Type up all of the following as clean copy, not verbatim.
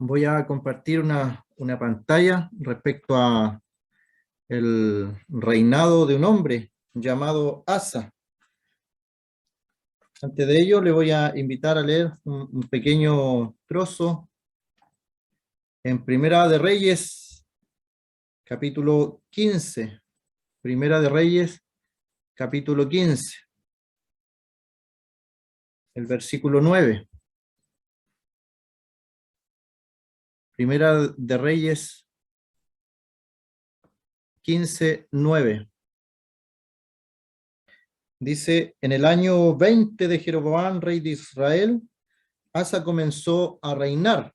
Voy a compartir una pantalla respecto a el reinado de un hombre llamado Asa. Antes de ello, le voy a invitar a leer un pequeño trozo en Primera de Reyes, capítulo 15. Primera de Reyes, capítulo 15, el versículo 9. Primera de Reyes 15:9. Dice: en el año 20 de Jeroboam, rey de Israel, Asa comenzó a reinar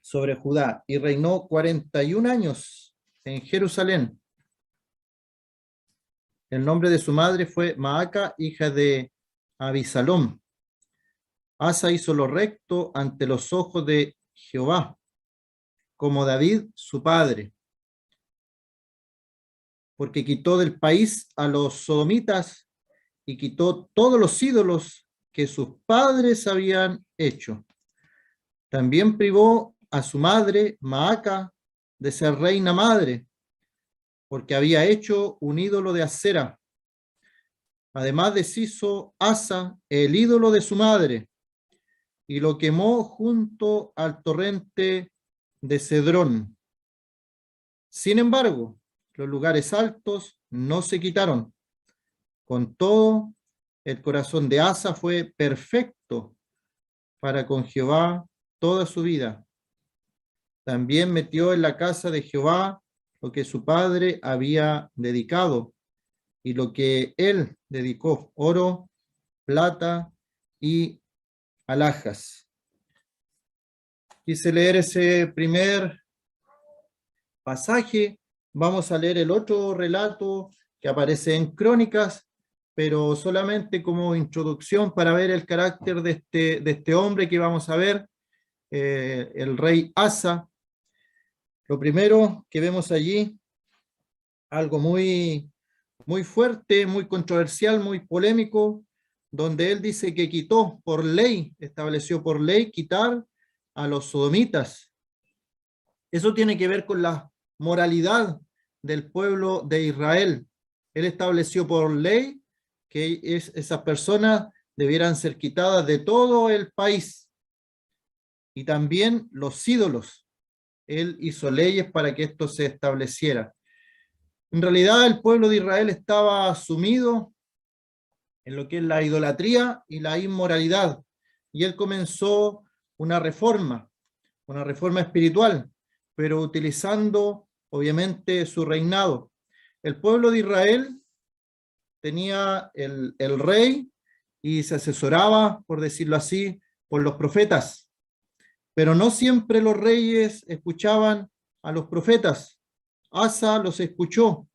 sobre Judá y reinó 41 años en Jerusalén. El nombre de su madre fue Maaca, hija de Abisalom. Asa hizo lo recto ante los ojos de Jehová, como David su padre, porque quitó del país a los sodomitas y quitó todos los ídolos que sus padres habían hecho. También privó a su madre, Maaca, de ser reina madre, porque había hecho un ídolo de acera. Además deshizo Asa el ídolo de su madre y lo quemó junto al torrente de Cedrón. Sin embargo, los lugares altos no se quitaron. Con todo, el corazón de Asa fue perfecto para con Jehová toda su vida. También metió en la casa de Jehová lo que su padre había dedicado y lo que él dedicó: oro, plata y alhajas. Quise leer ese primer pasaje. Vamos a leer el otro relato que aparece en Crónicas, pero solamente como introducción para ver el carácter de este hombre que vamos a ver, el rey Asa. Lo primero que vemos allí, algo muy fuerte, muy controversial, muy polémico, donde él dice que quitó por ley, estableció por ley quitar a los sodomitas. Eso tiene que ver con la moralidad del pueblo de Israel. Él estableció por ley que esas personas debieran ser quitadas de todo el país, y también los ídolos. Él hizo leyes para que esto se estableciera. En realidad, el pueblo de Israel estaba sumido en lo que es la idolatría y la inmoralidad, y él comenzó una reforma espiritual, pero utilizando obviamente su reinado. El pueblo de Israel tenía el rey y se asesoraba, por decirlo así, por los profetas, pero no siempre los reyes escuchaban a los profetas. Asa los escuchó,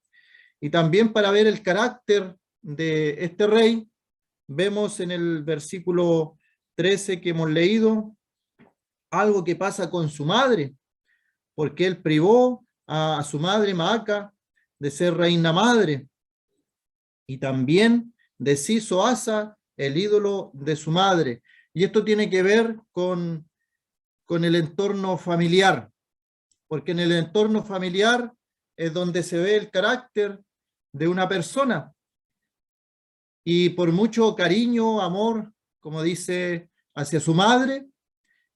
y también para ver el carácter de este rey, vemos en el versículo 13 que hemos leído algo que pasa con su madre, porque él privó a su madre Maaca de ser reina madre, y también deshizo Asa el ídolo de su madre. Y esto tiene que ver con el entorno familiar, porque en el entorno familiar es donde se ve el carácter de una persona. Y por mucho cariño, amor, como dice, hacia su madre,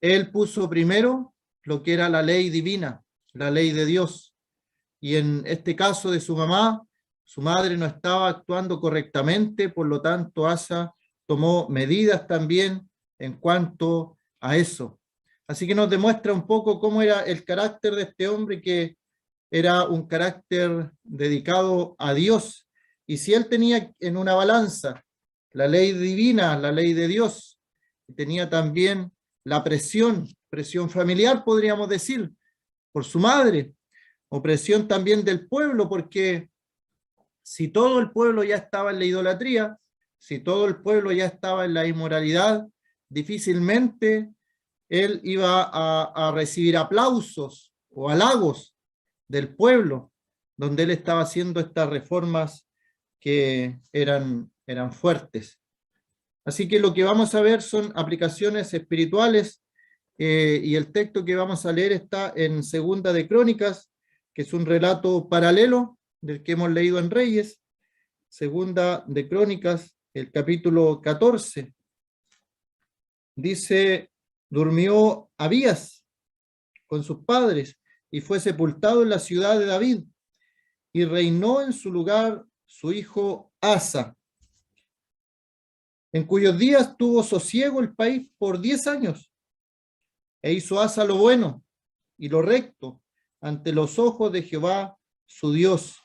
él puso primero lo que era la ley divina, la ley de Dios. Y en este caso de su mamá, su madre no estaba actuando correctamente, por lo tanto Asa tomó medidas también en cuanto a eso. Así que nos demuestra un poco cómo era el carácter de este hombre, que era un carácter dedicado a Dios. Y si él tenía en una balanza la ley divina, la ley de Dios, y tenía también la presión familiar, podríamos decir, por su madre, o presión también del pueblo, porque si todo el pueblo ya estaba en la idolatría, si todo el pueblo ya estaba en la inmoralidad, difícilmente él iba a recibir aplausos o halagos del pueblo, donde él estaba haciendo estas reformas que eran fuertes. Así que lo que vamos a ver son aplicaciones espirituales y el texto que vamos a leer está en Segunda de Crónicas, que es un relato paralelo del que hemos leído en Reyes. Segunda de Crónicas, el capítulo 14. Dice: durmió Abías con sus padres y fue sepultado en la ciudad de David, y reinó en su lugar su hijo Asa, en cuyos días tuvo sosiego el país por 10 años, e hizo Asa lo bueno y lo recto ante los ojos de Jehová su Dios,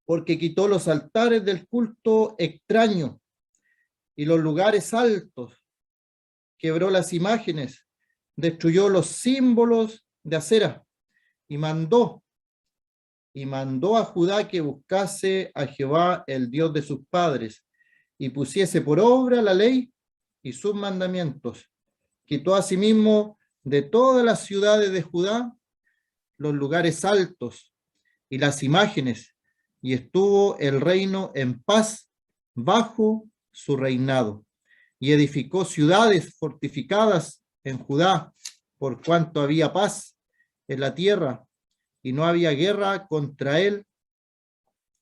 porque quitó los altares del culto extraño y los lugares altos, quebró las imágenes, destruyó los símbolos de acera, y mandó a Judá que buscase a Jehová, el Dios de sus padres, y pusiese por obra la ley y sus mandamientos. Quitó asimismo de todas las ciudades de Judá los lugares altos y las imágenes, y estuvo el reino en paz bajo su reinado, y edificó ciudades fortificadas en Judá, por cuanto había paz en la tierra, y no había guerra contra él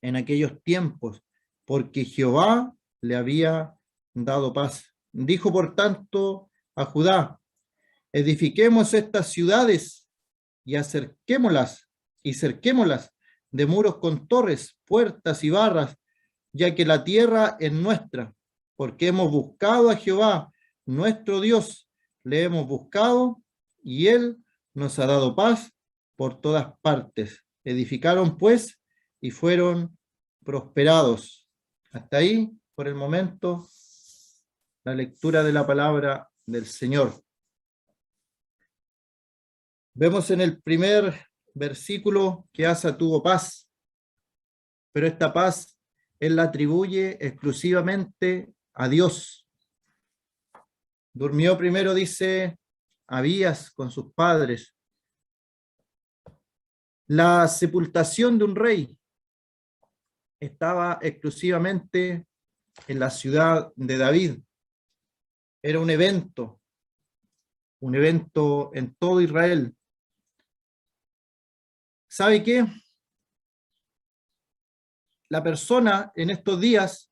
en aquellos tiempos, porque Jehová le había dado paz. Dijo por tanto a Judá: edifiquemos estas ciudades y cerquémoslas de muros con torres, puertas y barras, ya que la tierra es nuestra, porque hemos buscado a Jehová, nuestro Dios, le hemos buscado, y él nos ha dado paz por todas partes. Edificaron pues y fueron prosperados. Hasta ahí, por el momento, la lectura de la palabra del Señor. Vemos en el primer versículo que Asa tuvo paz, pero esta paz él la atribuye exclusivamente a Dios. Durmió primero, dice, Abías con sus padres. La sepultación de un rey estaba exclusivamente en la ciudad de David. Era un evento en todo Israel. ¿Sabe qué? La persona en estos días,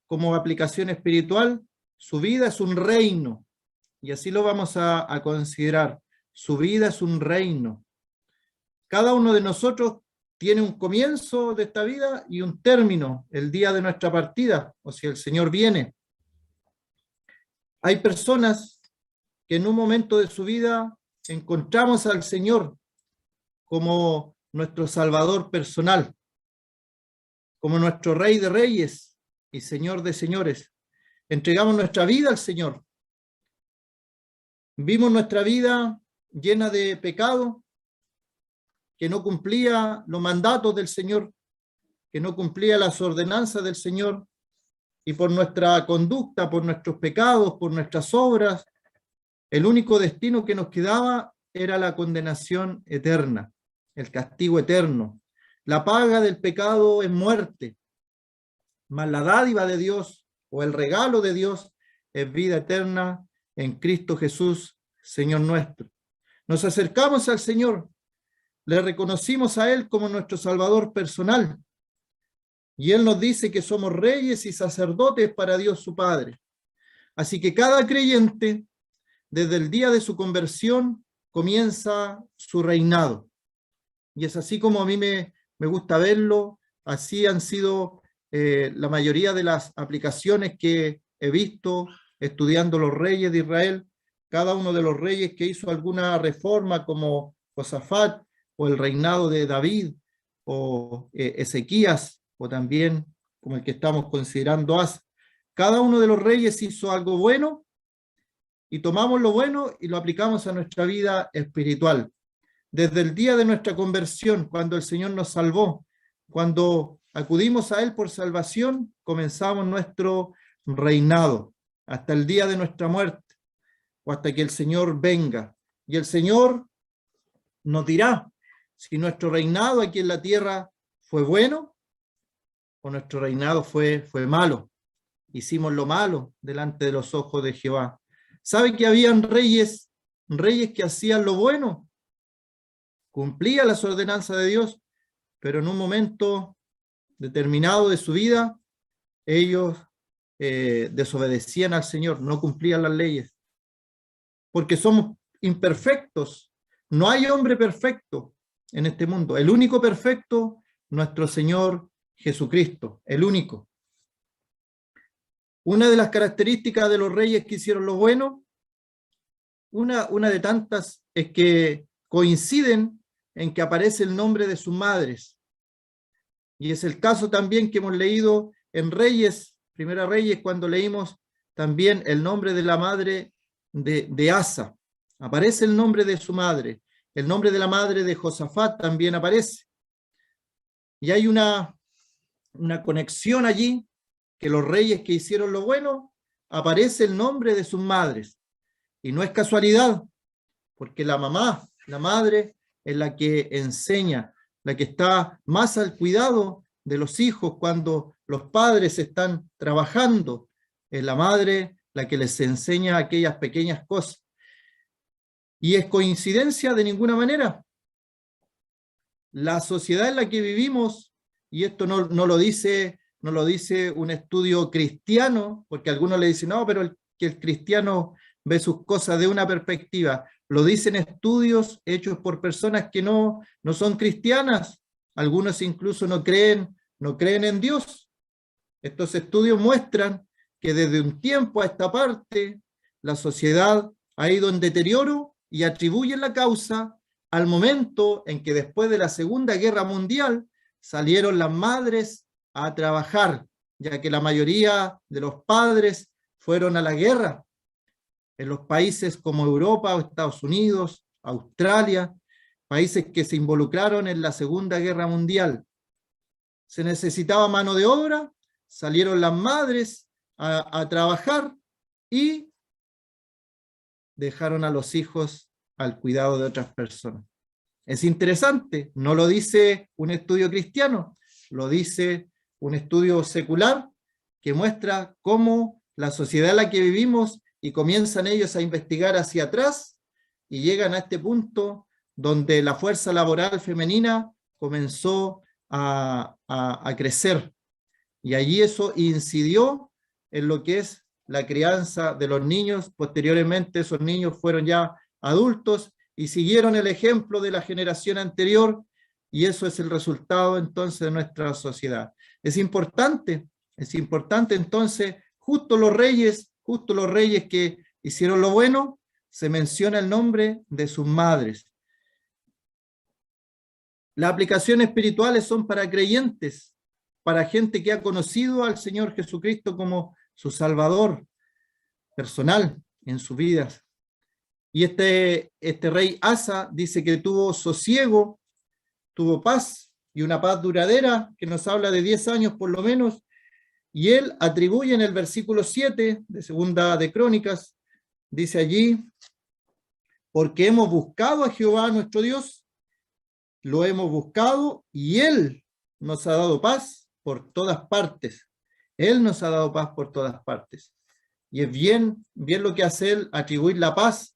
como aplicación espiritual, su vida es un reino, y así lo vamos a considerar. Su vida es un reino. Cada uno de nosotros tiene un comienzo de esta vida y un término, el día de nuestra partida, o si el Señor viene. Hay personas que en un momento de su vida encontramos al Señor como nuestro Salvador personal, como nuestro Rey de Reyes y Señor de Señores. Entregamos nuestra vida al Señor. Vimos nuestra vida llena de pecado, que no cumplía los mandatos del Señor, que no cumplía las ordenanzas del Señor, y por nuestra conducta, por nuestros pecados, por nuestras obras, el único destino que nos quedaba era la condenación eterna, el castigo eterno. La paga del pecado es muerte, mas la dádiva de Dios o el regalo de Dios es vida eterna en Cristo Jesús, Señor nuestro. Nos acercamos al Señor, le reconocimos a Él como nuestro Salvador personal, y Él nos dice que somos reyes y sacerdotes para Dios su Padre. Así que cada creyente, desde el día de su conversión, comienza su reinado. Y es así como a mí me gusta verlo. Así han sido la mayoría de las aplicaciones que he visto estudiando los reyes de Israel. Cada uno de los reyes que hizo alguna reforma, como Josafat, o el reinado de David, o Ezequías, o también como el que estamos considerando Asa. Cada uno de los reyes hizo algo bueno, y tomamos lo bueno y lo aplicamos a nuestra vida espiritual. Desde el día de nuestra conversión, cuando el Señor nos salvó, cuando acudimos a Él por salvación, comenzamos nuestro reinado, hasta el día de nuestra muerte, o hasta que el Señor venga. Y el Señor nos dirá si nuestro reinado aquí en la tierra fue bueno o nuestro reinado fue malo. Hicimos lo malo delante de los ojos de Jehová. ¿Sabe que habían reyes reyes que hacían lo bueno, cumplían las ordenanzas de Dios, pero en un momento determinado de su vida, ellos desobedecían al Señor, no cumplían las leyes, porque somos imperfectos. No hay hombre perfecto en este mundo. El único perfecto, nuestro Señor Jesucristo, el único. Una de las características de los reyes que hicieron lo bueno, una de tantas, es que coinciden en que aparece el nombre de sus madres. Y es el caso también que hemos leído en Reyes, Primera Reyes, cuando leímos también el nombre de la madre de Asa. Aparece el nombre de su madre. El nombre de la madre de Josafat también aparece. Y hay una conexión allí, que los reyes que hicieron lo bueno, aparece el nombre de sus madres. Y no es casualidad, porque la mamá, la madre, es la que enseña, la que está más al cuidado de los hijos cuando los padres están trabajando. Es la madre la que les enseña aquellas pequeñas cosas. ¿Y es coincidencia? De ninguna manera. La sociedad en la que vivimos, y esto no lo dice un estudio cristiano, porque algunos le dicen, no, pero que el cristiano ve sus cosas de una perspectiva. Lo dicen estudios hechos por personas que no son cristianas. Algunos incluso no creen en Dios. Estos estudios muestran que desde un tiempo a esta parte, la sociedad ha ido en deterioro y atribuyen la causa al momento en que después de la Segunda Guerra Mundial salieron las madres a trabajar, ya que la mayoría de los padres fueron a la guerra. En los países como Europa o Estados Unidos, Australia, países que se involucraron en la Segunda Guerra Mundial. Se necesitaba mano de obra, salieron las madres a trabajar y dejaron a los hijos al cuidado de otras personas. Es interesante, no lo dice un estudio cristiano, lo dice un estudio secular que muestra cómo la sociedad en la que vivimos, y comienzan ellos a investigar hacia atrás y llegan a este punto donde la fuerza laboral femenina comenzó a crecer. Y allí eso incidió en lo que es la crianza de los niños. Posteriormente esos niños fueron ya adultos y siguieron el ejemplo de la generación anterior, y eso es el resultado entonces de nuestra sociedad. Es importante entonces, justo los reyes que hicieron lo bueno, se menciona el nombre de sus madres. Las aplicaciones espirituales son para creyentes, para gente que ha conocido al Señor Jesucristo como su Salvador personal en sus vidas. Y este rey Asa dice que tuvo sosiego, tuvo paz, y una paz duradera, que nos habla de 10 años por lo menos, y él atribuye en el versículo 7 de Segunda de Crónicas, dice allí, porque hemos buscado a Jehová nuestro Dios, lo hemos buscado, y él nos ha dado paz por todas partes. Él nos ha dado paz por todas partes. Y es bien lo que hace él, atribuir la paz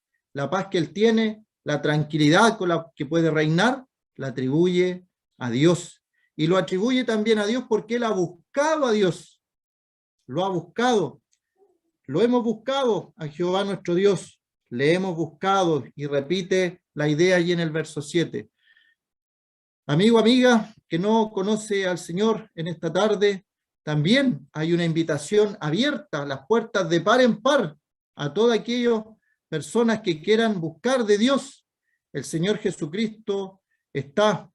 que él tiene, la tranquilidad con la que puede reinar, la atribuye a Dios. Y lo atribuye también a Dios porque él ha buscado a Dios. Lo ha buscado. Lo hemos buscado a Jehová nuestro Dios. Le hemos buscado, y repite la idea allí en el verso 7. Amigo, amiga, que no conoce al Señor en esta tarde, también hay una invitación abierta, las puertas de par en par, a todas aquellas personas que quieran buscar de Dios. El Señor Jesucristo está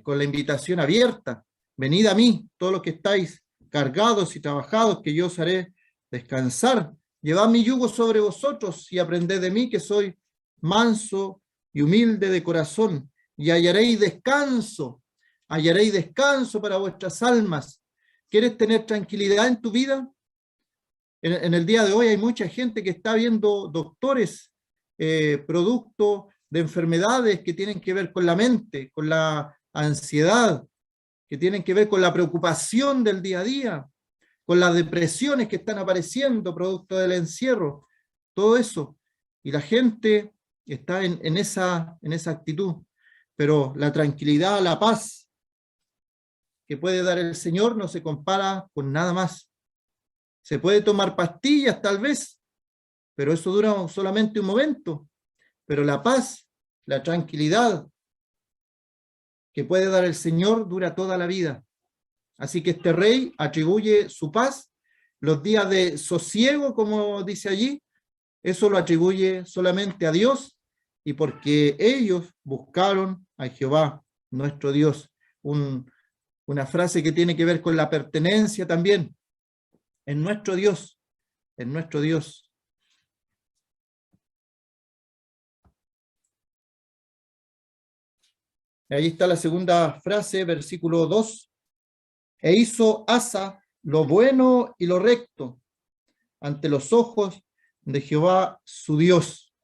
con la invitación abierta. Venid a mí, todos los que estáis cargados y trabajados, que yo os haré descansar. Llevad mi yugo sobre vosotros y aprended de mí, que soy manso y humilde de corazón, y hallaréis descanso para vuestras almas. ¿Quieres tener tranquilidad en tu vida? En el día de hoy hay mucha gente que está viendo doctores producto de enfermedades que tienen que ver con la mente, con la ansiedad, que tienen que ver con la preocupación del día a día, con las depresiones que están apareciendo producto del encierro. Todo eso Y la gente está en esa actitud. Pero la tranquilidad, la paz que puede dar el Señor no se compara con nada más. Se puede tomar pastillas tal vez, pero eso dura solamente un momento. Pero la paz, la tranquilidad que puede dar el Señor dura toda la vida. Así que este rey atribuye su paz, los días de sosiego, como dice allí, eso lo atribuye solamente a Dios y porque ellos buscaron a Jehová, nuestro Dios. Una frase que tiene que ver con la pertenencia también. En nuestro Dios, en nuestro Dios. Ahí está la segunda frase, versículo 2. E hizo Asa lo bueno y lo recto ante los ojos de Jehová su Dios.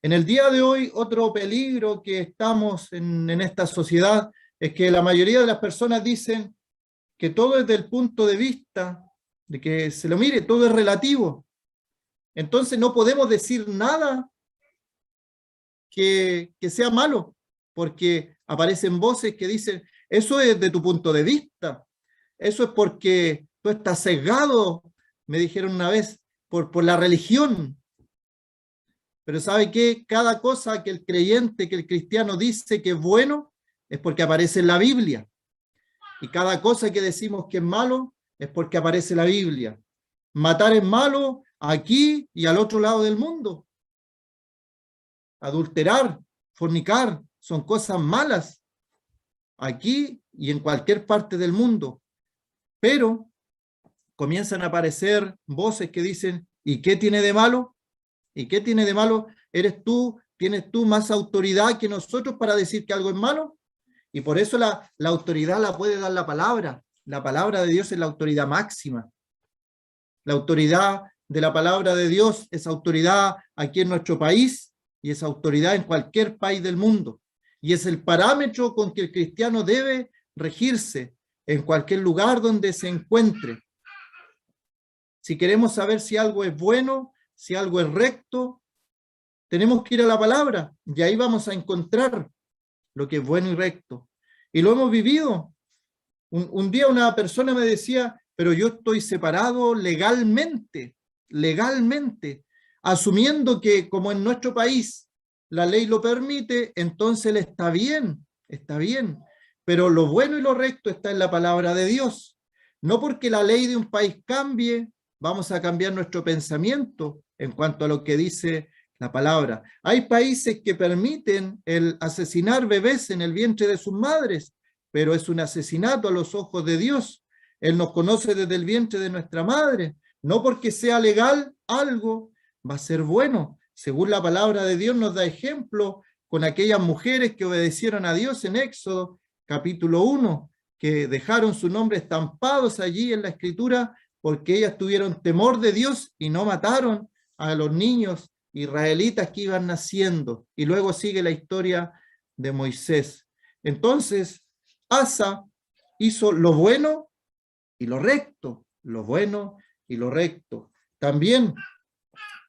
En el día de hoy, otro peligro que estamos en esta sociedad es que la mayoría de las personas dicen que todo es del punto de vista de que se lo mire, todo es relativo. Entonces no podemos decir nada que sea malo, porque aparecen voces que dicen, eso es de tu punto de vista, eso es porque tú estás sesgado, me dijeron una vez, por la religión. Pero ¿sabe qué? Cada cosa que el creyente, que el cristiano dice que es bueno, es porque aparece en la Biblia. Y cada cosa que decimos que es malo, es porque aparece en la Biblia. Matar es malo aquí y al otro lado del mundo. Adulterar, fornicar, son cosas malas aquí y en cualquier parte del mundo. Pero comienzan a aparecer voces que dicen, ¿y qué tiene de malo? ¿Y qué tiene de malo? ¿Tienes tú más autoridad que nosotros para decir que algo es malo? Y por eso la autoridad la puede dar la palabra. La palabra de Dios es la autoridad máxima. La autoridad de la palabra de Dios es autoridad aquí en nuestro país y es autoridad en cualquier país del mundo. Y es el parámetro con que el cristiano debe regirse en cualquier lugar donde se encuentre. Si queremos saber si algo es bueno, si algo es recto, tenemos que ir a la palabra y ahí vamos a encontrar lo que es bueno y recto. Y lo hemos vivido. Un día una persona me decía, pero yo estoy separado legalmente, asumiendo que como en nuestro país la ley lo permite, entonces él está bien, pero lo bueno y lo recto está en la palabra de Dios. No porque la ley de un país cambie, vamos a cambiar nuestro pensamiento en cuanto a lo que dice la palabra. Hay países que permiten el asesinar bebés en el vientre de sus madres, pero es un asesinato a los ojos de Dios. Él nos conoce desde el vientre de nuestra madre. No porque sea legal algo, va a ser bueno. Según la palabra de Dios nos da ejemplo con aquellas mujeres que obedecieron a Dios en Éxodo, capítulo 1, que dejaron su nombre estampados allí en la Escritura porque ellas tuvieron temor de Dios y no mataron a los niños israelitas que iban naciendo. Y luego sigue la historia de Moisés. Entonces, Asa hizo lo bueno y lo recto, lo bueno y lo recto. También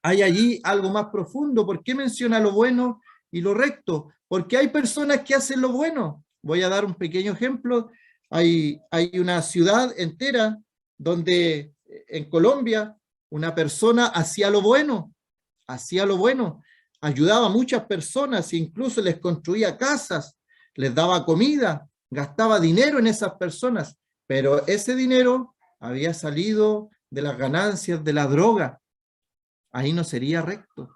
hay allí algo más profundo. ¿Por qué menciona lo bueno y lo recto? Porque hay personas que hacen lo bueno. Voy a dar un pequeño ejemplo. Hay una ciudad entera donde en Colombia una persona hacía lo bueno, ayudaba a muchas personas, incluso les construía casas, les daba comida, gastaba dinero en esas personas, pero ese dinero había salido de las ganancias de la droga. Ahí no sería recto.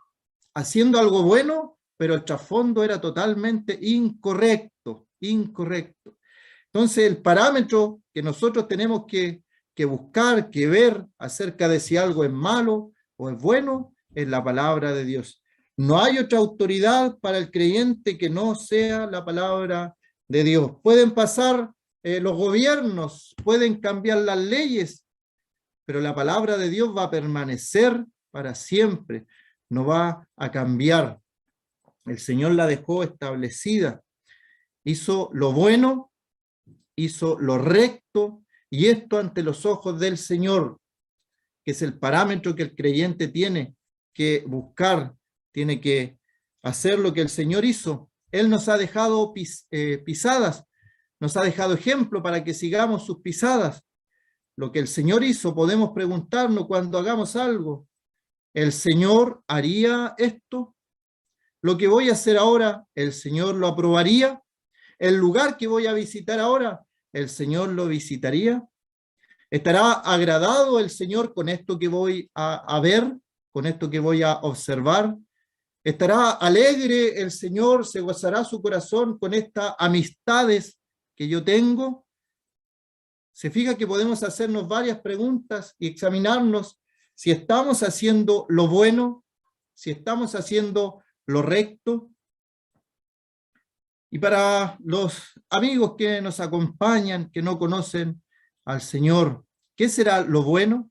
Haciendo algo bueno, pero el trasfondo era totalmente incorrecto. Entonces, el parámetro que nosotros tenemos que buscar, que ver acerca de si algo es malo o es bueno, es la palabra de Dios. No hay otra autoridad para el creyente que no sea la palabra de Dios. Pueden pasar los gobiernos, pueden cambiar las leyes, pero la palabra de Dios va a permanecer para siempre, no va a cambiar. El Señor la dejó establecida. Hizo lo bueno, hizo lo recto, y esto ante los ojos del Señor, que es el parámetro que el creyente tiene que buscar, tiene que hacer lo que el Señor hizo. Él nos ha dejado pisadas, nos ha dejado ejemplo para que sigamos sus pisadas. Lo que el Señor hizo, podemos preguntarnos cuando hagamos algo, ¿el Señor haría esto? ¿Lo que voy a hacer ahora, el Señor lo aprobaría? ¿El lugar que voy a visitar ahora, el Señor lo visitaría? ¿Estará agradado el Señor con esto que voy a ver, con esto que voy a observar? ¿Estará alegre el Señor? ¿Se gozará su corazón con estas amistades que yo tengo? Se fija que podemos hacernos varias preguntas y examinarnos si estamos haciendo lo bueno, si estamos haciendo lo recto. Y para los amigos que nos acompañan, que no conocen al Señor, ¿qué será lo bueno?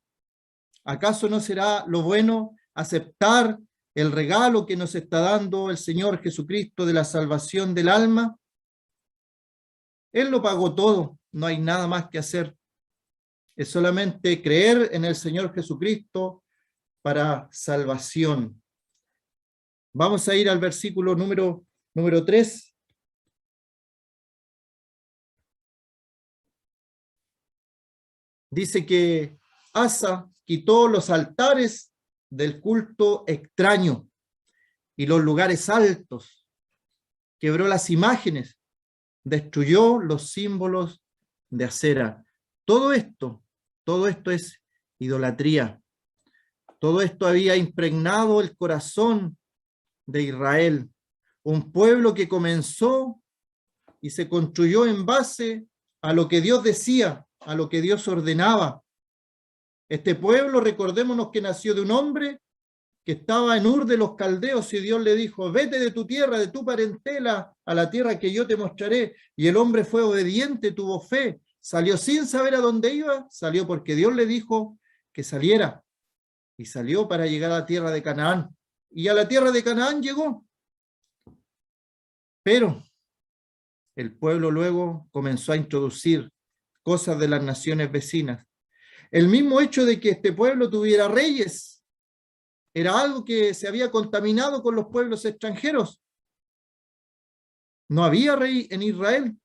¿Acaso no será lo bueno aceptar el regalo que nos está dando el Señor Jesucristo de la salvación del alma? Él lo pagó todo, no hay nada más que hacer. Es solamente creer en el Señor Jesucristo para salvación. Vamos a ir al versículo número 3. Dice que Asa quitó los altares del culto extraño y los lugares altos, quebró las imágenes, destruyó los símbolos de acera. Todo esto es idolatría. Todo esto había impregnado el corazón de Israel, un pueblo que comenzó y se construyó en base a lo que Dios decía, a lo que Dios ordenaba. Este pueblo, recordémonos que nació de un hombre que estaba en Ur de los Caldeos y Dios le dijo, vete de tu tierra, de tu parentela, a la tierra que yo te mostraré. Y el hombre fue obediente, tuvo fe, salió sin saber a dónde iba, salió porque Dios le dijo que saliera. Y salió para llegar a la tierra de Canaán. Y a la tierra de Canaán llegó. Pero el pueblo luego comenzó a introducir cosas de las naciones vecinas. El mismo hecho de que este pueblo tuviera reyes era algo que se había contaminado con los pueblos extranjeros. No había rey en Israel.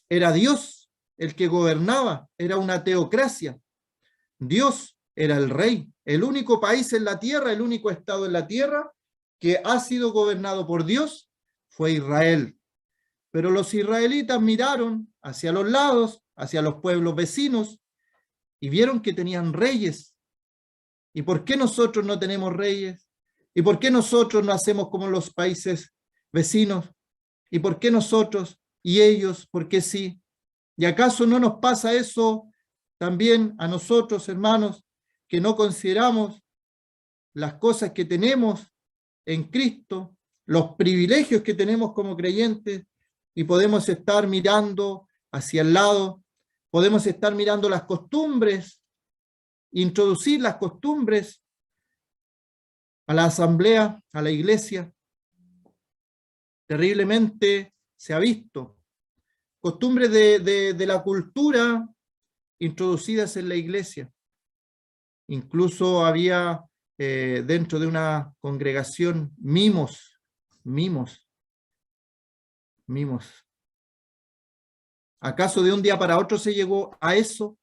Era Dios el que gobernaba. Era una teocracia. Dios era el rey. El único país en la tierra, el único estado en la tierra que ha sido gobernado por Dios fue Israel. Pero los israelitas miraron hacia los lados, hacia los pueblos vecinos, y vieron que tenían reyes. ¿Y por qué nosotros no tenemos reyes? ¿Y por qué nosotros no hacemos como los países vecinos? ¿Y por qué nosotros y ellos? ¿Por qué sí? ¿Y acaso no nos pasa eso también a nosotros, hermanos, que no consideramos las cosas que tenemos en Cristo, los privilegios que tenemos como creyentes, y podemos estar mirando hacia el lado, podemos estar mirando las costumbres, introducir las costumbres a la asamblea, a la iglesia? Terriblemente se ha visto costumbres de la cultura introducidas en la iglesia. Incluso había dentro de una congregación mimos. ¿Acaso de un día para otro se llegó a eso?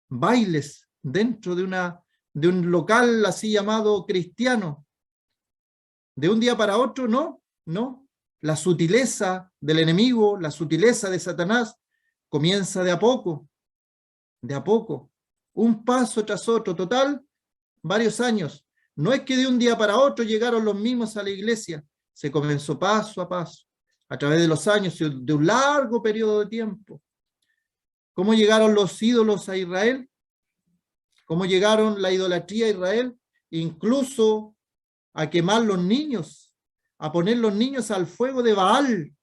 Bailes dentro de un local así llamado cristiano. De un día para otro, no. La sutileza del enemigo, la sutileza de Satanás comienza de a poco, un paso tras otro, total, varios años. No es que de un día para otro llegaron los mismos a la iglesia, se comenzó paso a paso, a través de los años, de un largo periodo de tiempo. ¿Cómo llegaron los ídolos a Israel? ¿Cómo llegaron la idolatría a Israel? Incluso a quemar los niños, a poner los niños al fuego de Baal.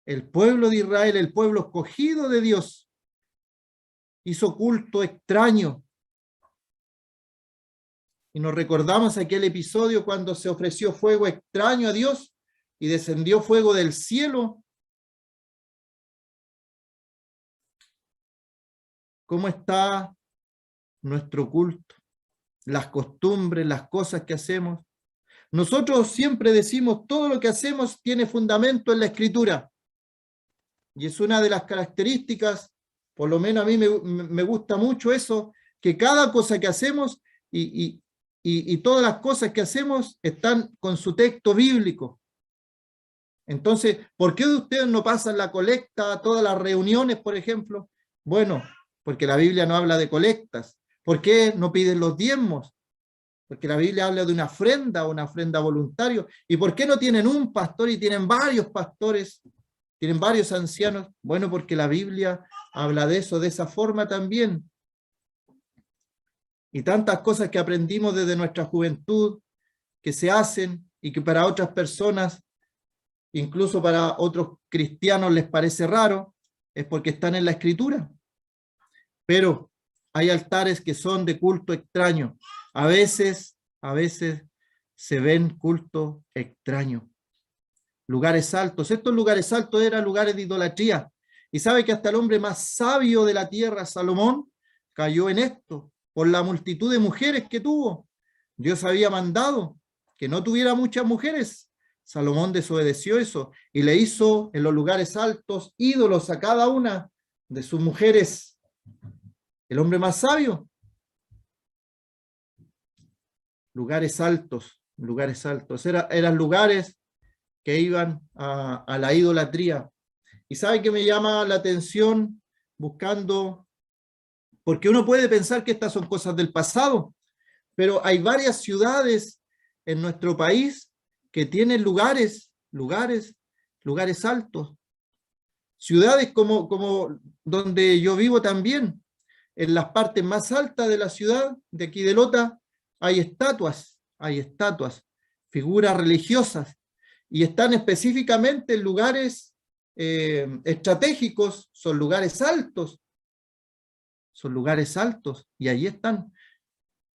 El pueblo de Israel, el pueblo escogido de Dios, hizo culto extraño. Y nos recordamos aquel episodio cuando se ofreció fuego extraño a Dios y descendió fuego del cielo. ¿Cómo está nuestro culto? las costumbres, las cosas que hacemos. Nosotros siempre decimos, todo lo que hacemos tiene fundamento en la Escritura. Y es una de las características, por lo menos a mí me gusta mucho eso, que cada cosa que hacemos y todas las cosas que hacemos están con su texto bíblico. Entonces, ¿por qué ustedes no pasan la colecta, todas las reuniones, por ejemplo? Bueno, porque la Biblia no habla de colectas. ¿Por qué no piden los diezmos? Porque la Biblia habla de una ofrenda voluntaria. ¿Y por qué no tienen un pastor y tienen varios pastores? Tienen varios ancianos. Bueno, porque la Biblia habla de eso, de esa forma también. Y tantas cosas que aprendimos desde nuestra juventud, que se hacen y que para otras personas, incluso para otros cristianos les parece raro, es porque están en la Escritura. Pero hay altares que son de culto extraño. A veces se ven culto extraño. Lugares altos. Estos lugares altos eran lugares de idolatría. Y sabe que hasta el hombre más sabio de la tierra, Salomón, cayó en esto por la multitud de mujeres que tuvo. Dios había mandado que no tuviera muchas mujeres. Salomón desobedeció eso y le hizo en los lugares altos ídolos a cada una de sus mujeres. El hombre más sabio. Lugares altos, lugares altos. Eran lugares que iban a la idolatría. Y sabe que me llama la atención buscando, porque uno puede pensar que estas son cosas del pasado, pero hay varias ciudades en nuestro país que tienen lugares altos. Ciudades como donde yo vivo también, en las partes más altas de la ciudad, de aquí de Lota, hay estatuas, figuras religiosas, y están específicamente en lugares estratégicos, son lugares altos, y ahí están.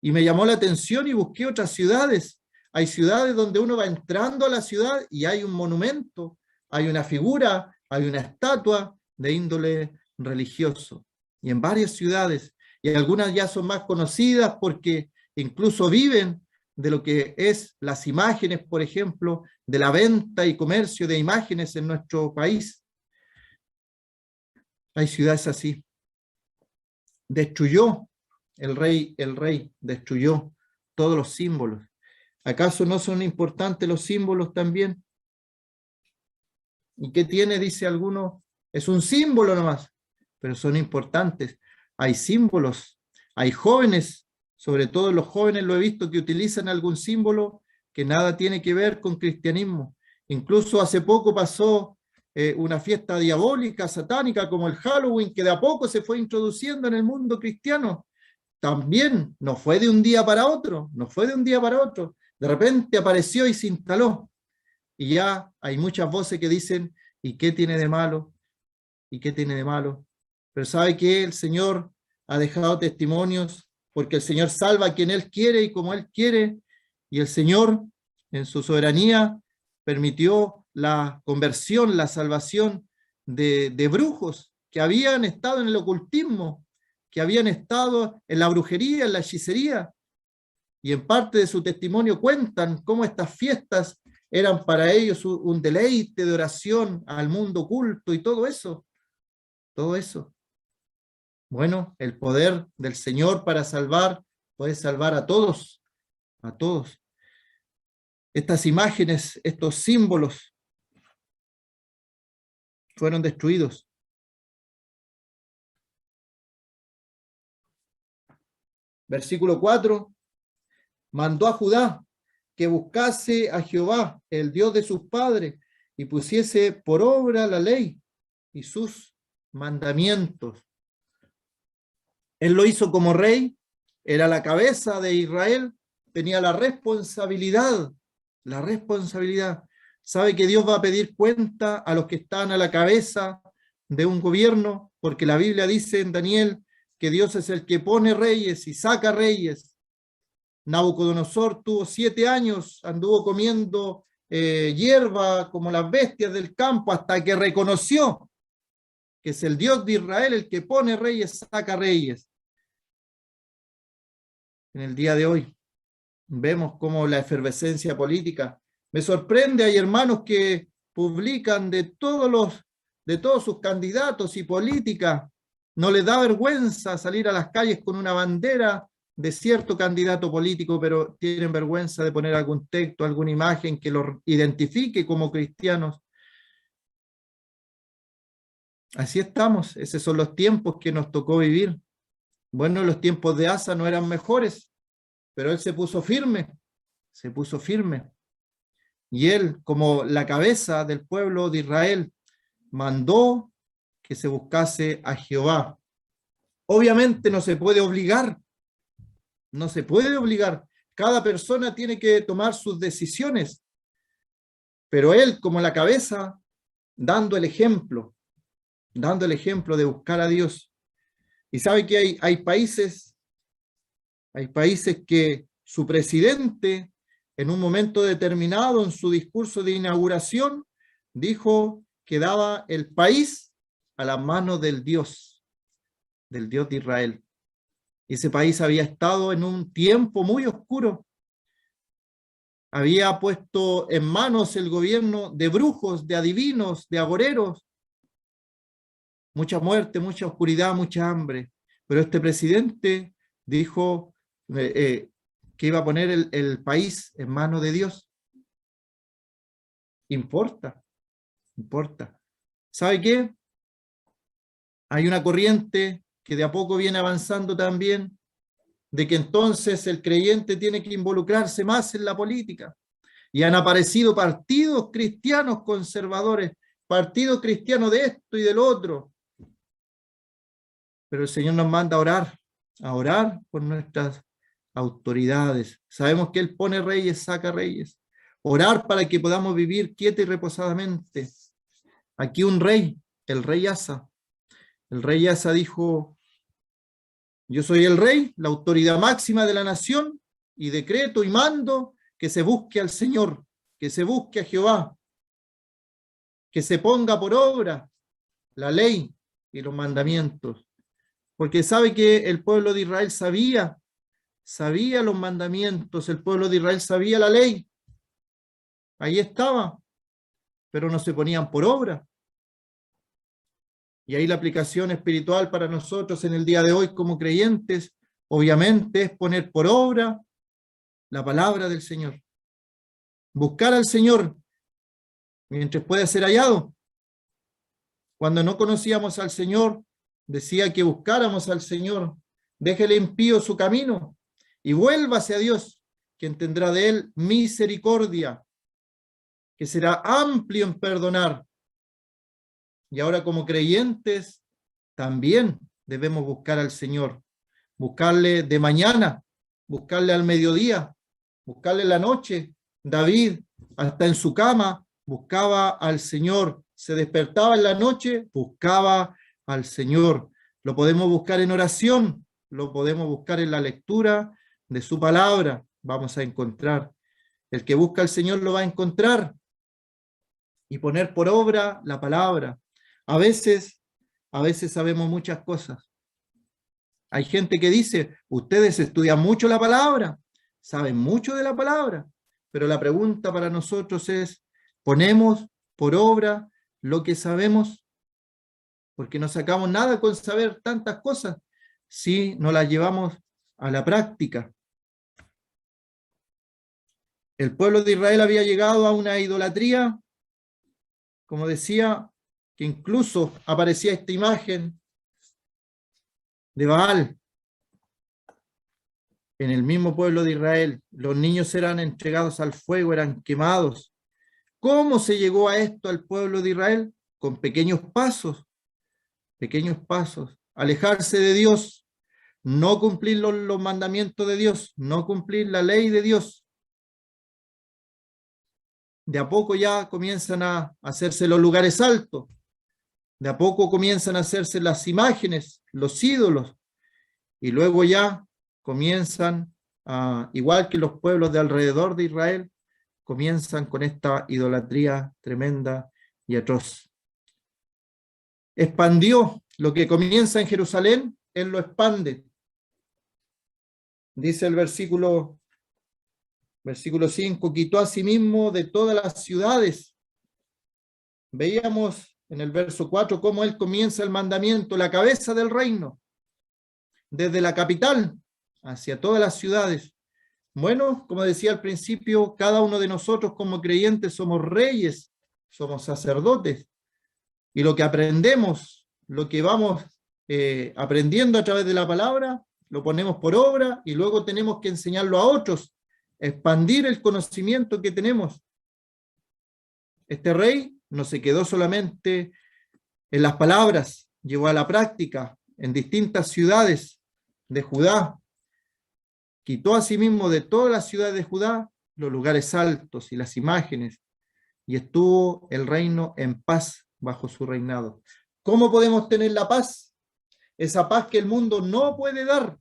Y me llamó la atención y busqué otras ciudades. Hay ciudades donde uno va entrando a la ciudad y hay un monumento, hay una figura, hay una estatua de índole religioso. Y en varias ciudades, y algunas ya son más conocidas porque incluso viven de lo que es las imágenes, por ejemplo, de la venta y comercio de imágenes en nuestro país. Hay ciudades así. Destruyó el rey destruyó todos los símbolos. ¿Acaso no son importantes los símbolos también? ¿Y qué tiene? Dice alguno, es un símbolo nomás, pero son importantes. Hay símbolos, hay jóvenes, sobre todo los jóvenes lo he visto que utilizan algún símbolo que nada tiene que ver con cristianismo. Incluso hace poco pasó una fiesta diabólica, satánica, como el Halloween, que de a poco se fue introduciendo en el mundo cristiano. También no fue de un día para otro, De repente apareció y se instaló. Y ya hay muchas voces que dicen, ¿y qué tiene de malo? ¿Y qué tiene de malo? Pero sabe que el Señor ha dejado testimonios, porque el Señor salva a quien Él quiere y como Él quiere, y el Señor, en su soberanía, permitió la conversión, la salvación de brujos que habían estado en el ocultismo, que habían estado en la brujería, en la hechicería, y en parte de su testimonio cuentan cómo estas fiestas eran para ellos un deleite de oración al mundo oculto y todo eso. Bueno, el poder del Señor para salvar, puede salvar a todos. Estas imágenes, estos símbolos fueron destruidos. Versículo 4, mandó a Judá que buscase a Jehová, el Dios de sus padres, y pusiese por obra la ley y sus mandamientos. Él lo hizo como rey, era la cabeza de Israel, tenía la responsabilidad. Sabe que Dios va a pedir cuenta a los que están a la cabeza de un gobierno, porque la Biblia dice en Daniel que Dios es el que pone reyes y saca reyes. Nabucodonosor tuvo 7 años, anduvo comiendo hierba como las bestias del campo hasta que reconoció que es el Dios de Israel el que pone reyes, saca reyes. en el día de hoy. Vemos cómo la efervescencia política me sorprende. Hay hermanos que publican de todos sus candidatos y políticas. No les da vergüenza salir a las calles con una bandera de cierto candidato político, pero tienen vergüenza de poner algún texto, alguna imagen que los identifique como cristianos. Así estamos. Esos son los tiempos que nos tocó vivir. Bueno, los tiempos de Asa no eran mejores, pero él se puso firme. Se puso firme. Y él, como la cabeza del pueblo de Israel, mandó que se buscase a Jehová. Obviamente no se puede obligar, no se puede obligar. Cada persona tiene que tomar sus decisiones, pero él, como la cabeza, dando el ejemplo de buscar a Dios. Y sabe que hay países que su presidente, en un momento determinado, en su discurso de inauguración, dijo que daba el país a la mano del Dios de Israel. Ese país había estado en un tiempo muy oscuro. Había puesto en manos el gobierno de brujos, de adivinos, de agoreros. Mucha muerte, mucha oscuridad, mucha hambre. Pero este presidente dijo que iba a poner el país en manos de Dios. Importa. ¿Sabe qué? Hay una corriente que de a poco viene avanzando también, de que entonces el creyente tiene que involucrarse más en la política. Y han aparecido partidos cristianos conservadores, partidos cristianos de esto y del otro. Pero el Señor nos manda a orar por nuestras autoridades. Sabemos que Él pone reyes, saca reyes. Orar para que podamos vivir quieta y reposadamente. Aquí un rey, el rey Asa. El rey Asa dijo: yo soy el rey, la autoridad máxima de la nación, y decreto y mando que se busque al Señor, que se busque a Jehová, que se ponga por obra la ley y los mandamientos. Porque sabe que el pueblo de Israel sabía los mandamientos, el pueblo de Israel sabía la ley. Ahí estaba, pero no se ponían por obra. Y ahí la aplicación espiritual para nosotros en el día de hoy como creyentes, obviamente, es poner por obra la palabra del Señor. Buscar al Señor mientras pueda ser hallado. Cuando no conocíamos al Señor, decía que buscáramos al Señor. Déjele impío su camino y vuélvase a Dios, quien tendrá de él misericordia, que será amplio en perdonar. Y ahora como creyentes también debemos buscar al Señor, buscarle de mañana, buscarle al mediodía, buscarle en la noche. David, hasta en su cama, buscaba al Señor. Se despertaba en la noche, buscaba al Señor. Lo podemos buscar en oración, lo podemos buscar en la lectura de su palabra. Vamos a encontrar. El que busca al Señor lo va a encontrar. Y poner por obra la palabra. A veces sabemos muchas cosas. Hay gente que dice: ustedes estudian mucho la palabra, saben mucho de la palabra, pero la pregunta para nosotros es: ¿ponemos por obra lo que sabemos? Porque no sacamos nada con saber tantas cosas si no las llevamos a la práctica. El pueblo de Israel había llegado a una idolatría, como decía, que incluso aparecía esta imagen de Baal en el mismo pueblo de Israel. Los niños eran entregados al fuego, eran quemados. ¿Cómo se llegó a esto al pueblo de Israel? Con pequeños pasos, alejarse de Dios, no cumplir los mandamientos de Dios, no cumplir la ley de Dios. De a poco ya comienzan a hacerse los lugares altos, de a poco comienzan a hacerse las imágenes, los ídolos, y luego ya comienzan, igual que los pueblos de alrededor de Israel, comienzan con esta idolatría tremenda y atroz. Expandió lo que comienza en Jerusalén, él lo expande. Dice el versículo 5, quitó a sí mismo de todas las ciudades. Veíamos en el verso 4 cómo él comienza el mandamiento, la cabeza del reino, desde la capital hacia todas las ciudades. Bueno, como decía al principio, cada uno de nosotros como creyentes somos reyes, somos sacerdotes, y lo que aprendemos, lo que vamos aprendiendo a través de la palabra, lo ponemos por obra y luego tenemos que enseñarlo a otros, expandir el conocimiento que tenemos. Este rey no se quedó solamente en las palabras, llevó a la práctica en distintas ciudades de Judá, quitó a sí mismo de todas las ciudades de Judá los lugares altos y las imágenes, y estuvo el reino en paz bajo su reinado. ¿Cómo podemos tener la paz? Esa paz que el mundo no puede dar.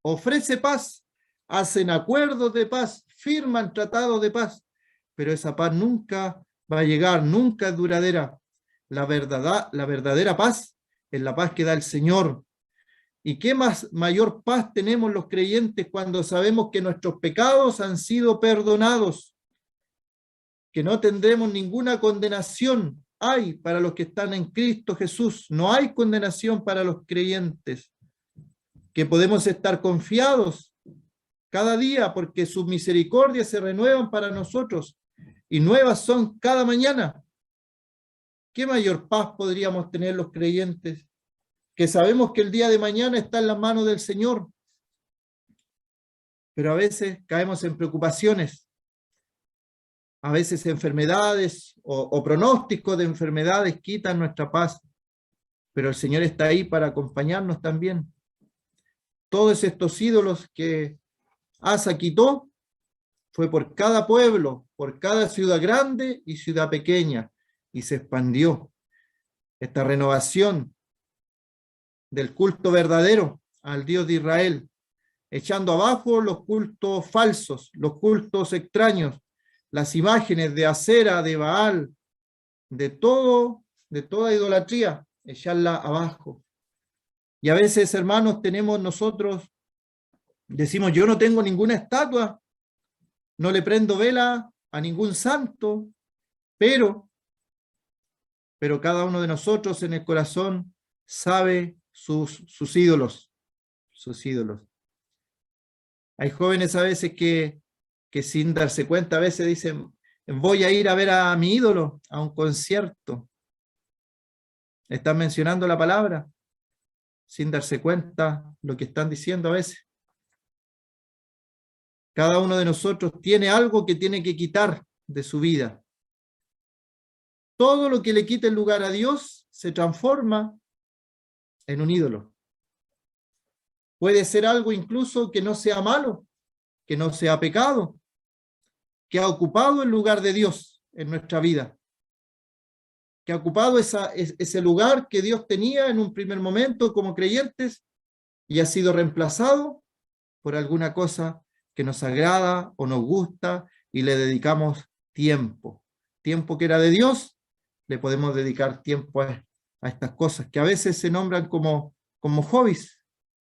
Ofrece paz, hacen acuerdos de paz, firman tratados de paz, pero esa paz nunca va a llegar, nunca es duradera. La verdadera paz es la paz que da el Señor. ¿Y qué mayor paz tenemos los creyentes cuando sabemos que nuestros pecados han sido perdonados? Que no tendremos ninguna condenación hay para los que están en Cristo Jesús. No hay condenación para los creyentes. Que podemos estar confiados cada día porque sus misericordias se renuevan para nosotros y nuevas son cada mañana. ¿Qué mayor paz podríamos tener los creyentes? Que sabemos que el día de mañana está en las manos del Señor. Pero a veces caemos en preocupaciones, a veces enfermedades o pronósticos de enfermedades quitan nuestra paz, pero el Señor está ahí para acompañarnos también. Todos estos ídolos que Asa quitó fue por cada pueblo, por cada ciudad grande y ciudad pequeña, y se expandió esta renovación del culto verdadero al Dios de Israel, echando abajo los cultos falsos, los cultos extraños, las imágenes de Acera, de Baal, de toda idolatría, echarla abajo. Y a veces, hermanos, decimos, yo no tengo ninguna estatua, no le prendo vela a ningún santo, pero cada uno de nosotros en el corazón sabe sus ídolos, sus ídolos. Hay jóvenes a veces que sin darse cuenta, a veces dicen, voy a ir a ver a mi ídolo a un concierto. Están mencionando la palabra sin darse cuenta lo que están diciendo a veces. Cada uno de nosotros tiene algo que tiene que quitar de su vida. Todo lo que le quite el lugar a Dios se transforma en un ídolo. Puede ser algo incluso que no sea malo, que no sea pecado, que ha ocupado el lugar de Dios en nuestra vida, que ha ocupado ese lugar que Dios tenía en un primer momento como creyentes y ha sido reemplazado por alguna cosa que nos agrada o nos gusta y le dedicamos tiempo. Tiempo que era de Dios, le podemos dedicar tiempo a estas cosas que a veces se nombran como hobbies,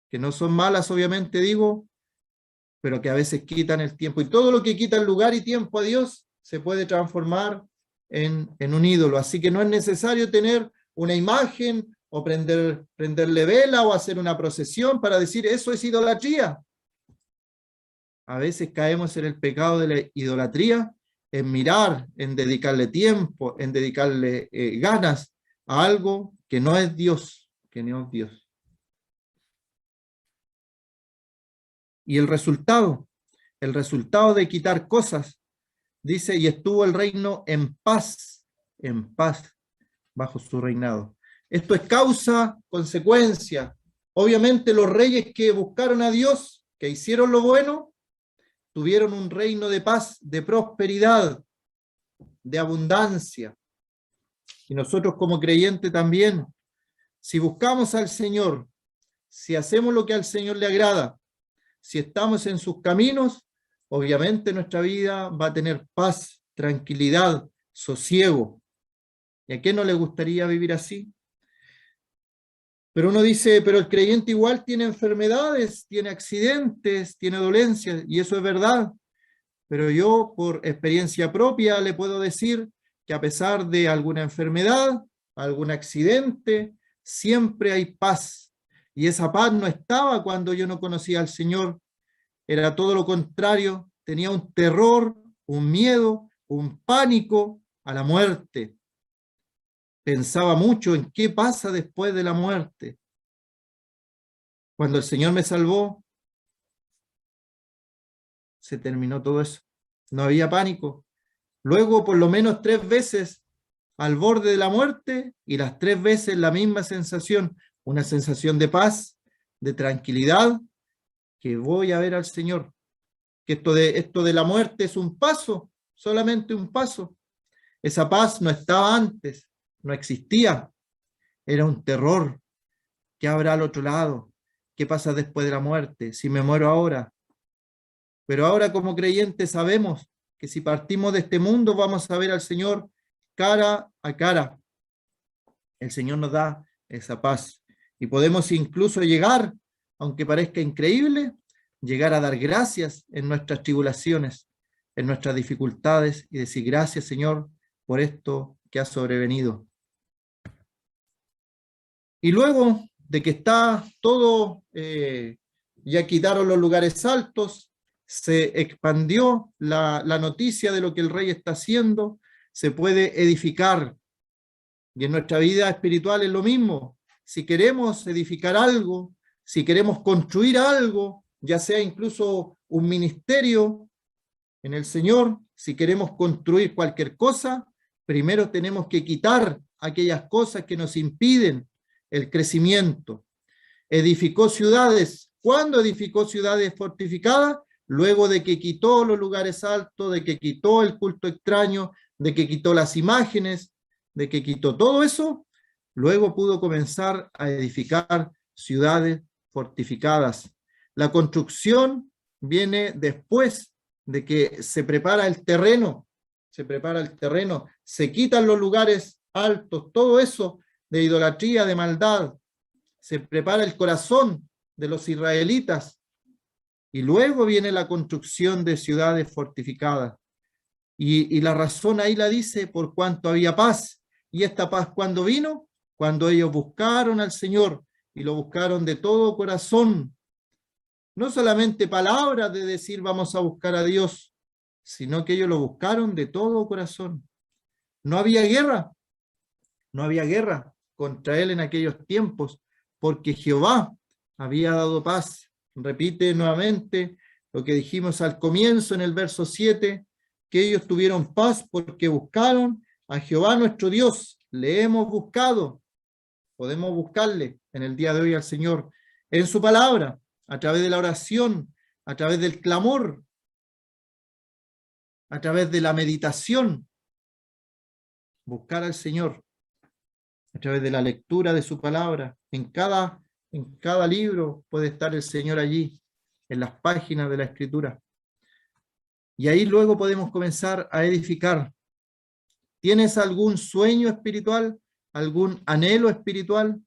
que no son malas, obviamente digo, pero que a veces quitan el tiempo. Y todo lo que quita el lugar y tiempo a Dios se puede transformar en un ídolo. Así que no es necesario tener una imagen o prenderle vela o hacer una procesión para decir eso es idolatría. A veces caemos en el pecado de la idolatría, en mirar, en dedicarle tiempo, en dedicarle ganas a algo que no es Dios, que no es Dios. Y el resultado de quitar cosas, dice, y estuvo el reino en paz bajo su reinado. Esto es causa, consecuencia. Obviamente los reyes que buscaron a Dios, que hicieron lo bueno, tuvieron un reino de paz, de prosperidad, de abundancia. Y nosotros como creyentes también, si buscamos al Señor, si hacemos lo que al Señor le agrada, si estamos en sus caminos, obviamente nuestra vida va a tener paz, tranquilidad, sosiego. ¿Y a quién no le gustaría vivir así? Pero uno dice, pero el creyente igual tiene enfermedades, tiene accidentes, tiene dolencias, y eso es verdad. Pero yo, por experiencia propia, le puedo decir que a pesar de alguna enfermedad, algún accidente, siempre hay paz. Y esa paz no estaba cuando yo no conocía al Señor, era todo lo contrario, tenía un terror, un miedo, un pánico a la muerte. Pensaba mucho en qué pasa después de la muerte. Cuando el Señor me salvó, se terminó todo eso. No había pánico. Luego, por lo menos 3 veces al borde de la muerte, y las 3 veces la misma sensación, una sensación de paz, de tranquilidad, que voy a ver al Señor. Que esto de la muerte es un paso, solamente un paso. Esa paz no estaba antes, no existía. Era un terror. ¿Qué habrá al otro lado? ¿Qué pasa después de la muerte? Si me muero ahora. Pero ahora como creyentes sabemos que si partimos de este mundo vamos a ver al Señor cara a cara. El Señor nos da esa paz. Y podemos incluso llegar, aunque parezca increíble, llegar a dar gracias en nuestras tribulaciones, en nuestras dificultades, y decir gracias, Señor, por esto que ha sobrevenido. Y luego de que está todo, ya quitaron los lugares altos, se expandió la noticia de lo que el rey está haciendo, se puede edificar. Y en nuestra vida espiritual es lo mismo. Si queremos edificar algo, si queremos construir algo, ya sea incluso un ministerio en el Señor, si queremos construir cualquier cosa, primero tenemos que quitar aquellas cosas que nos impiden el crecimiento. Edificó ciudades. ¿Cuándo edificó ciudades fortificadas? Luego de que quitó los lugares altos, de que quitó el culto extraño, de que quitó las imágenes, de que quitó todo eso, luego pudo comenzar a edificar ciudades fortificadas. La construcción viene después de que se prepara el terreno, se quitan los lugares altos, todo eso de idolatría, de maldad, se prepara el corazón de los israelitas, y luego viene la construcción de ciudades fortificadas. Y la razón ahí la dice por cuanto había paz. Y esta paz, ¿cuándo vino? Cuando ellos buscaron al Señor, y lo buscaron de todo corazón. No solamente palabras de decir vamos a buscar a Dios, sino que ellos lo buscaron de todo corazón. No había guerra contra él en aquellos tiempos, porque Jehová había dado paz. Repite nuevamente lo que dijimos al comienzo en el verso 7, que ellos tuvieron paz porque buscaron a Jehová nuestro Dios. Le hemos buscado, podemos buscarle en el día de hoy al Señor, en su palabra, a través de la oración, a través del clamor, a través de la meditación, buscar al Señor, a través de la lectura de su palabra. En cada libro puede estar el Señor allí, en las páginas de la Escritura. Y ahí luego podemos comenzar a edificar. ¿Tienes algún sueño espiritual? ¿Algún anhelo espiritual?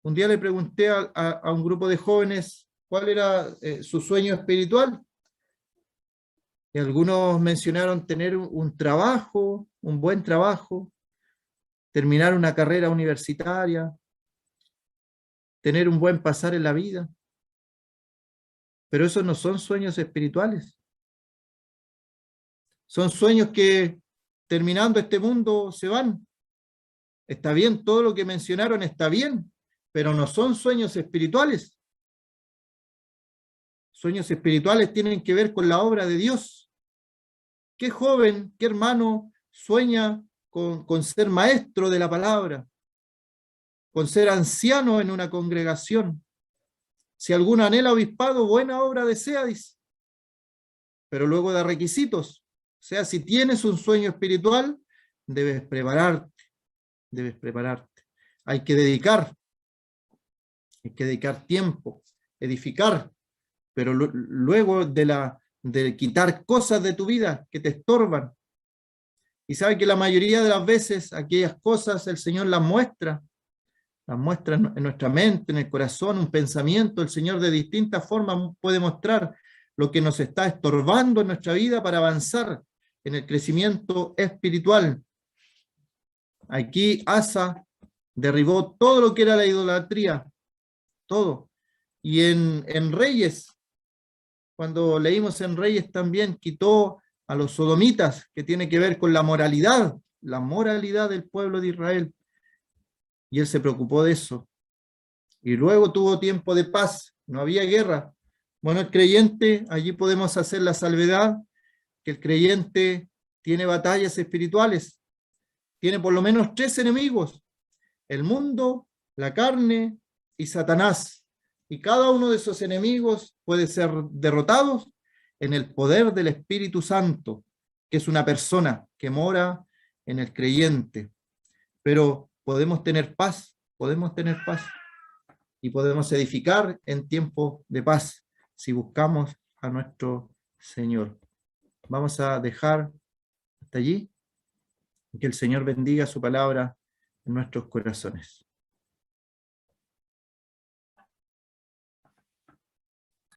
Un día le pregunté a un grupo de jóvenes cuál era su sueño espiritual. Y algunos mencionaron tener un trabajo, un buen trabajo, terminar una carrera universitaria, tener un buen pasar en la vida. Pero esos no son sueños espirituales. Son sueños que terminando este mundo se van. Está bien, todo lo que mencionaron está bien, pero no son sueños espirituales. Sueños espirituales tienen que ver con la obra de Dios. ¿Qué joven, qué hermano sueña con ser maestro de la palabra, con ser anciano en una congregación? Si alguno anhela obispado, buena obra desea, dice. Pero luego da requisitos. O sea, si tienes un sueño espiritual, debes prepararte. Hay que dedicar tiempo, edificar, pero luego de quitar cosas de tu vida que te estorban. Y sabe que la mayoría de las veces aquellas cosas el Señor las muestra las muestra en nuestra mente, en el corazón, un pensamiento. El Señor de distintas formas puede mostrar lo que nos está estorbando en nuestra vida para avanzar en el crecimiento espiritual. Aquí Asa derribó todo lo que era la idolatría, todo. Y en Reyes, cuando leímos en Reyes también, quitó a los sodomitas, que tiene que ver con la moralidad del pueblo de Israel. Y él se preocupó de eso. Y luego tuvo tiempo de paz, no había guerra. Bueno, el creyente, allí podemos hacer la salvedad, que el creyente tiene batallas espirituales, tiene por lo menos 3 enemigos: el mundo, la carne y Satanás. Y cada uno de esos enemigos puede ser derrotados en el poder del Espíritu Santo, que es una persona que mora en el creyente. Pero podemos tener paz y podemos edificar en tiempo de paz si buscamos a nuestro Señor. Vamos a dejar hasta allí, que el Señor bendiga su palabra en nuestros corazones.